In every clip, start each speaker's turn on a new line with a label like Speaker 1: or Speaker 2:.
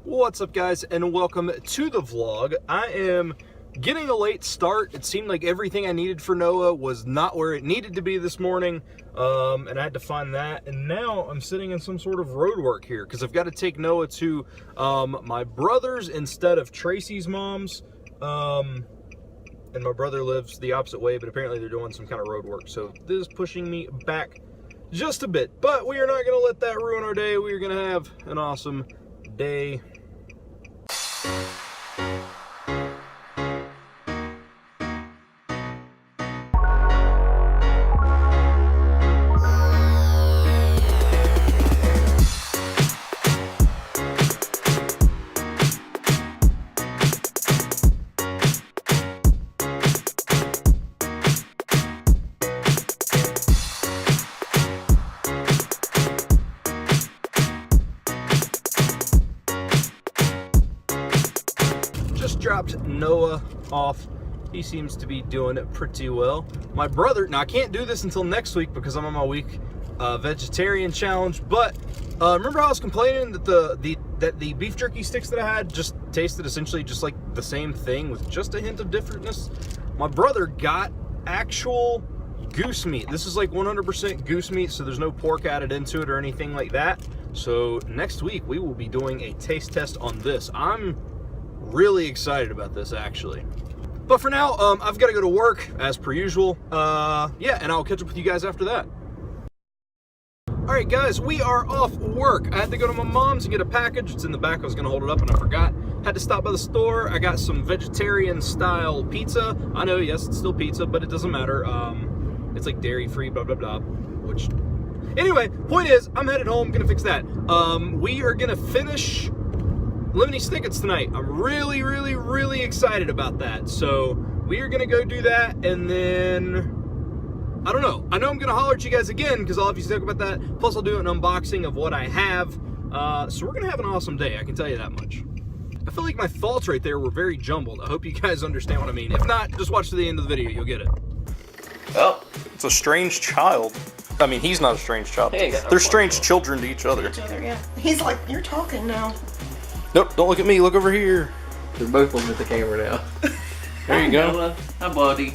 Speaker 1: What's up, guys, and welcome to the vlog. I am getting a late start. It seemed like everything I needed for Noah was not where it needed to be this morning, and I had to find that. And now I'm sitting in some sort of road work here because I've got to take Noah to my brother's instead of Tracy's mom's. And my brother lives the opposite way, but apparently they're doing some kind of road work. So this is pushing me back just a bit, but we are not going to let that ruin our day. We are going to have an awesome day. Dropped Noah off. He seems to be doing it pretty well. My brother, now I can't do this until next week because I'm on my week vegetarian challenge, but remember how I was complaining that the beef jerky sticks that I had just tasted essentially just like the same thing with just a hint of differentness? My brother got actual goose meat. This is like 100% goose meat, so there's no pork added into it or anything like that. So next week we will be doing a taste test on this. I'm really excited about this, actually. But for now, I've got to go to work as per usual. Yeah, and I'll catch up with you guys after that. Alright guys, we are off work. I had to go to my mom's and get a package. It's in the back. I was going to hold it up and I forgot. Had to stop by the store. I got some vegetarian style pizza. I know, yes, it's still pizza, but it doesn't matter. It's like dairy free, blah blah blah. Which, anyway, point is, I'm headed home, gonna fix that. We are gonna finish lemony snickets tonight. I'm really excited about that. So we are gonna go do that, and then I don't know. I know I'm gonna holler at you guys again because I'll obviously talk about that. Plus I'll do an unboxing of what I have. So we're gonna have an awesome day, I can tell you that much. I feel like my thoughts right there were very jumbled. I hope you guys understand what I mean. If not, just watch to the end of the video, you'll get it.
Speaker 2: Well, it's a strange child. I mean, he's not a strange child. Hey, they're strange children to each other.
Speaker 3: Yeah. He's like, you're talking now.
Speaker 2: Nope, don't look at me, look over here.
Speaker 4: They're both looking at the camera now.
Speaker 2: There you go.
Speaker 4: Hi, buddy.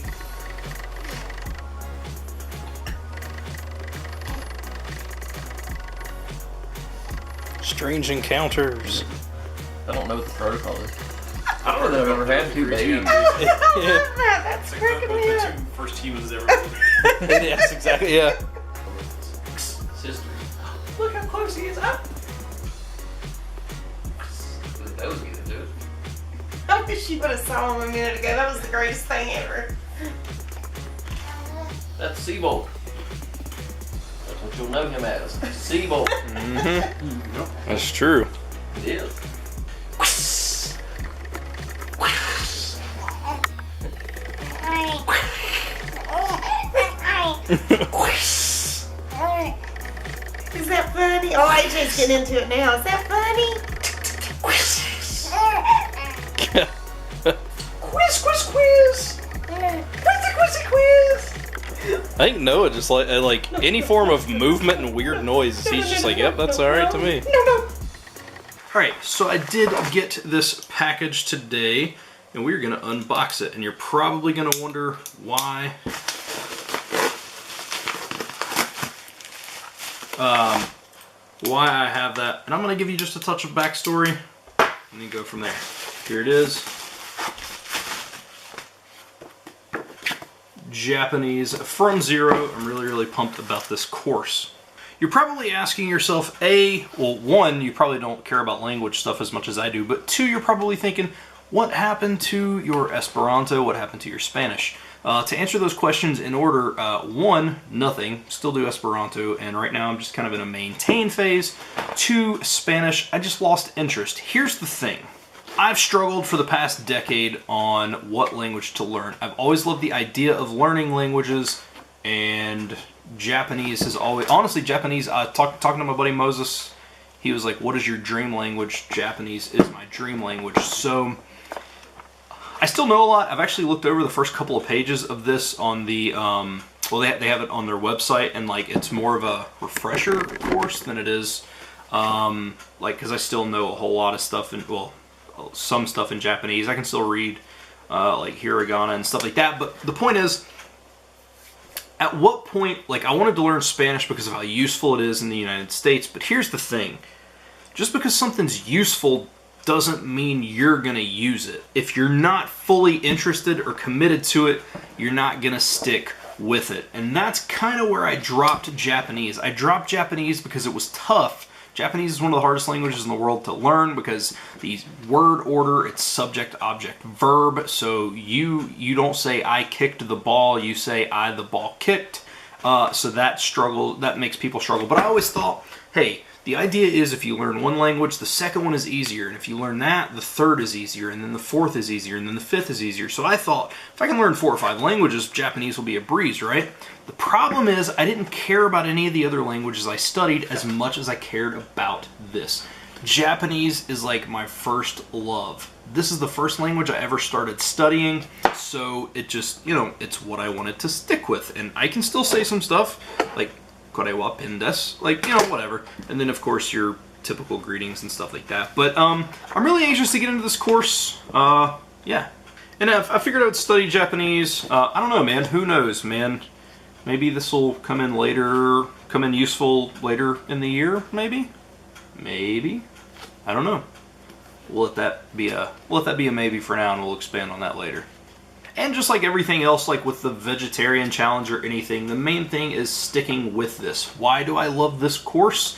Speaker 2: Strange encounters.
Speaker 4: I don't know what the protocol is. I don't know that I've ever had two babies.
Speaker 3: Yeah. That's cracking me up.
Speaker 5: The two first humans ever.
Speaker 2: Yes, exactly, yeah.
Speaker 4: Sisters.
Speaker 3: Look how close he is up.
Speaker 4: That was good, dude.
Speaker 3: I wish you would have saw him a minute ago. That was the greatest thing ever.
Speaker 4: That's Seabolt. That's what you'll know him as. Seabolt.
Speaker 2: Mm-hmm. That's true.
Speaker 4: It is.
Speaker 3: Is that funny? Oh, AJ's getting into it now. Is that funny? Quiz. Quiz.
Speaker 2: I think Noah just like any form of movement and weird noises. He's just like, yep, that's alright to me.
Speaker 3: No.
Speaker 1: Alright, so I did get this package today, and we're going to unbox it, and you're probably going to wonder why. Why I have that, and I'm going to give you just a touch of backstory, and then go from there. Here it is. Japanese from zero. I'm really pumped about this course. You're probably asking yourself, well, one, you probably don't care about language stuff as much as I do, but two, you're probably thinking, what happened to your Esperanto? What happened to your Spanish? To answer those questions in order, one, nothing, still do Esperanto, and right now I'm just kind of in a maintain phase. Two, Spanish, I just lost interest. Here's the thing. I've struggled for the past decade on what language to learn. I've always loved the idea of learning languages, and Japanese has always, honestly, Japanese, talking to my buddy Moses, he was like, what is your dream language? Japanese is my dream language. So I still know a lot. I've actually looked over the first couple of pages of this on the, well, they have it on their website, and like it's more of a refresher course than it is
Speaker 2: Like, because I still know a whole lot of stuff in, well, some stuff in Japanese. I can still read like hiragana and stuff like that. But the point is, at what point, like, I wanted to learn Spanish because of how useful it is in the United States. But here's the thing. Just because something's useful doesn't mean you're going to use it. If you're not fully interested or committed to it, you're not going to stick with it. And that's kind of where I dropped Japanese. I dropped Japanese because it was tough. Japanese is one of the hardest languages in the world to learn because the word order, it's subject, object, verb. So you don't say I kicked the ball, you say I the ball kicked. So that makes people struggle. But I always thought, hey, the idea is if you learn one language, the second one is easier. And if you learn that, the third is easier. And then the fourth is easier. And then the fifth is easier. So I thought, if I can learn 4 or 5 languages, Japanese will be a breeze, right? The problem is I didn't care about any of the other languages I studied as much as I cared about this. Japanese is like my first love. This is the first language I ever started studying. So it just, it's what I wanted to stick with. And I can still say some stuff like kore wa pen desu, like, whatever. And then, of course, your typical greetings and stuff like that. But I'm really anxious to get into this course. Yeah. And I figured I would study Japanese. I don't know, man. Who knows, man? Maybe this will come in useful later in the year, maybe? Maybe. I don't know. We'll let that be a maybe for now, and we'll expand on that later. And just like everything else, like with the vegetarian challenge or anything, the main thing is sticking with this. Why do I love this course?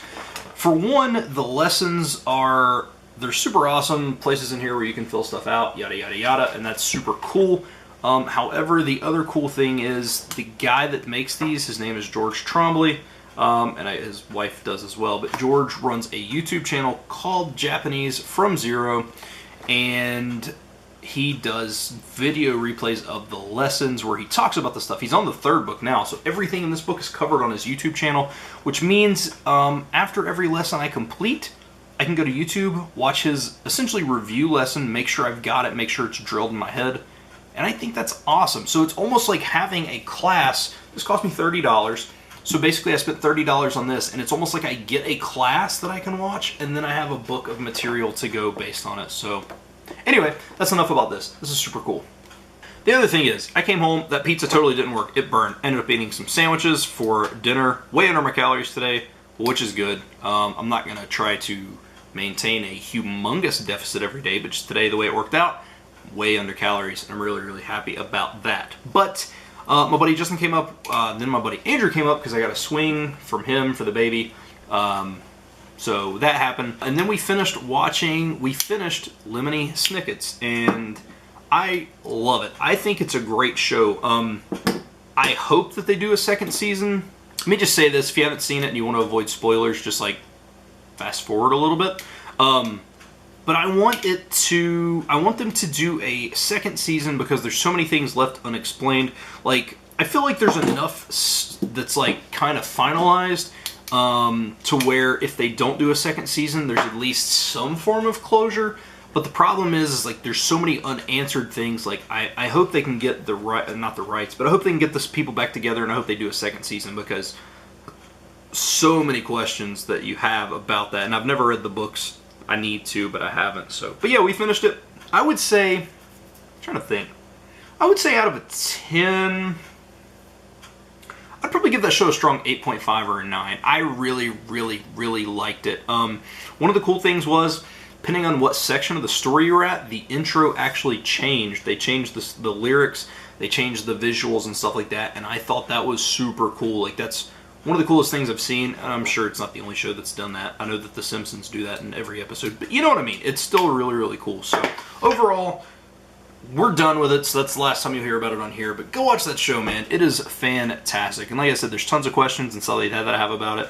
Speaker 2: For one, the lessons they're super awesome. Places in here where you can fill stuff out, yada, yada, yada, and that's super cool. However, the other cool thing is the guy that makes these, his name is George Trombley, and his wife does as well, but George runs a YouTube channel called Japanese from Zero, and he does video replays of the lessons where he talks about the stuff. He's on the 3rd book now, so everything in this book is covered on his YouTube channel, which means after every lesson I complete, I can go to YouTube, watch his essentially review lesson, make sure I've got it, make sure it's drilled in my head. And I think that's awesome. So it's almost like having a class. This cost me $30. So basically I spent $30 on this, and it's almost like I get a class that I can watch, and then I have a book of material to go based on it. So anyway, that's enough about this. This is super cool. The other thing is, I came home, that pizza totally didn't work. It burned. Ended up eating some sandwiches for dinner. Way under my calories today, which is good. I'm not going to try to maintain a humongous deficit every day, but just today, the way it worked out, way under calories, and I'm really, really happy about that. But my buddy Justin came up, then my buddy Andrew came up because I got a swing from him for the baby. So that happened. And then we finished lemony Snickets, and I love it. I think it's a great show. I hope that they do a second season. Let me just say this, if you haven't seen it and you want to avoid spoilers, just like fast forward a little bit. But I want them to do a second season because there's so many things left unexplained. Like, I feel like there's enough that's like kind of finalized to where if they don't do a second season, there's at least some form of closure. But the problem is like there's so many unanswered things. Like I hope they can get not the rights, but I hope they can get this people back together, and I hope they do a second season because so many questions that you have about that. And I've never read the books. I need to, but I haven't. So, but yeah, we finished it. I would say, I'm trying to think. I would say out of a 10, I'd probably give that show a strong 8.5 or a 9. I really, really, really liked it. One of the cool things was, depending on what section of the story you were at, the intro actually changed. They changed the lyrics, they changed the visuals and stuff like that, and I thought that was super cool. Like, that's one of the coolest things I've seen, and I'm sure it's not the only show that's done that. I know that The Simpsons do that in every episode, but you know what I mean. It's still really, really cool. So, overall, we're done with it, so that's the last time you'll hear about it on here. But go watch that show, man. It is fantastic. And like I said, there's tons of questions and stuff like that I have about it.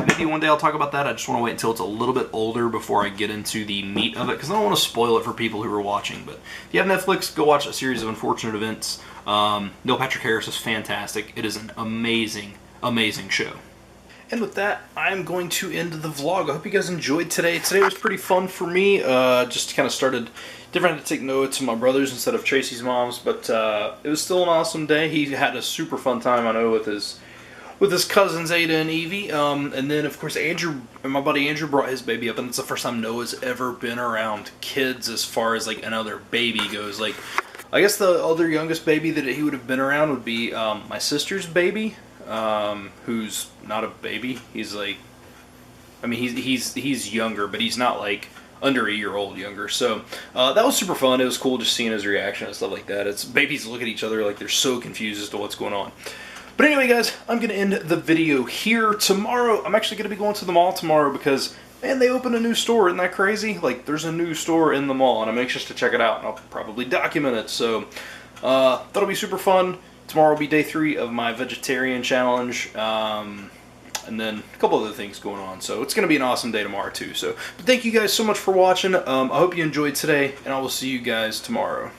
Speaker 2: Maybe one day I'll talk about that. I just want to wait until it's a little bit older before I get into the meat of it, because I don't want to spoil it for people who are watching. But if you have Netflix, go watch A Series of Unfortunate Events. Neil Patrick Harris is fantastic. It is an amazing show. And with that, I'm going to end the vlog. I hope you guys enjoyed today. Today was pretty fun for me. Just kind of started different. I had to take Noah to my brother's instead of Tracy's mom's, but it was still an awesome day. He had a super fun time, I know, with his with his cousins Ada and Evie. And then of course Andrew and my buddy Andrew brought his baby up, and it's the first time Noah's ever been around kids as far as like another baby goes. Like, I guess the other youngest baby that he would have been around would be my sister's baby, who's not a baby. He's like, I mean, he's younger, but he's not like under a year old younger. So that was super fun. It was cool just seeing his reaction and stuff like that. It's babies look at each other like they're so confused as to what's going on. But anyway, guys, I'm going to end the video here. Tomorrow, I'm actually going to be going to the mall tomorrow because, man, they opened a new store. Isn't that crazy? Like, there's a new store in the mall, and I'm anxious to check it out, and I'll probably document it. So that'll be super fun. Tomorrow will be day 3 of my vegetarian challenge. And then a couple other things going on. So it's going to be an awesome day tomorrow, too. So, but thank you guys so much for watching. I hope you enjoyed today, and I will see you guys tomorrow.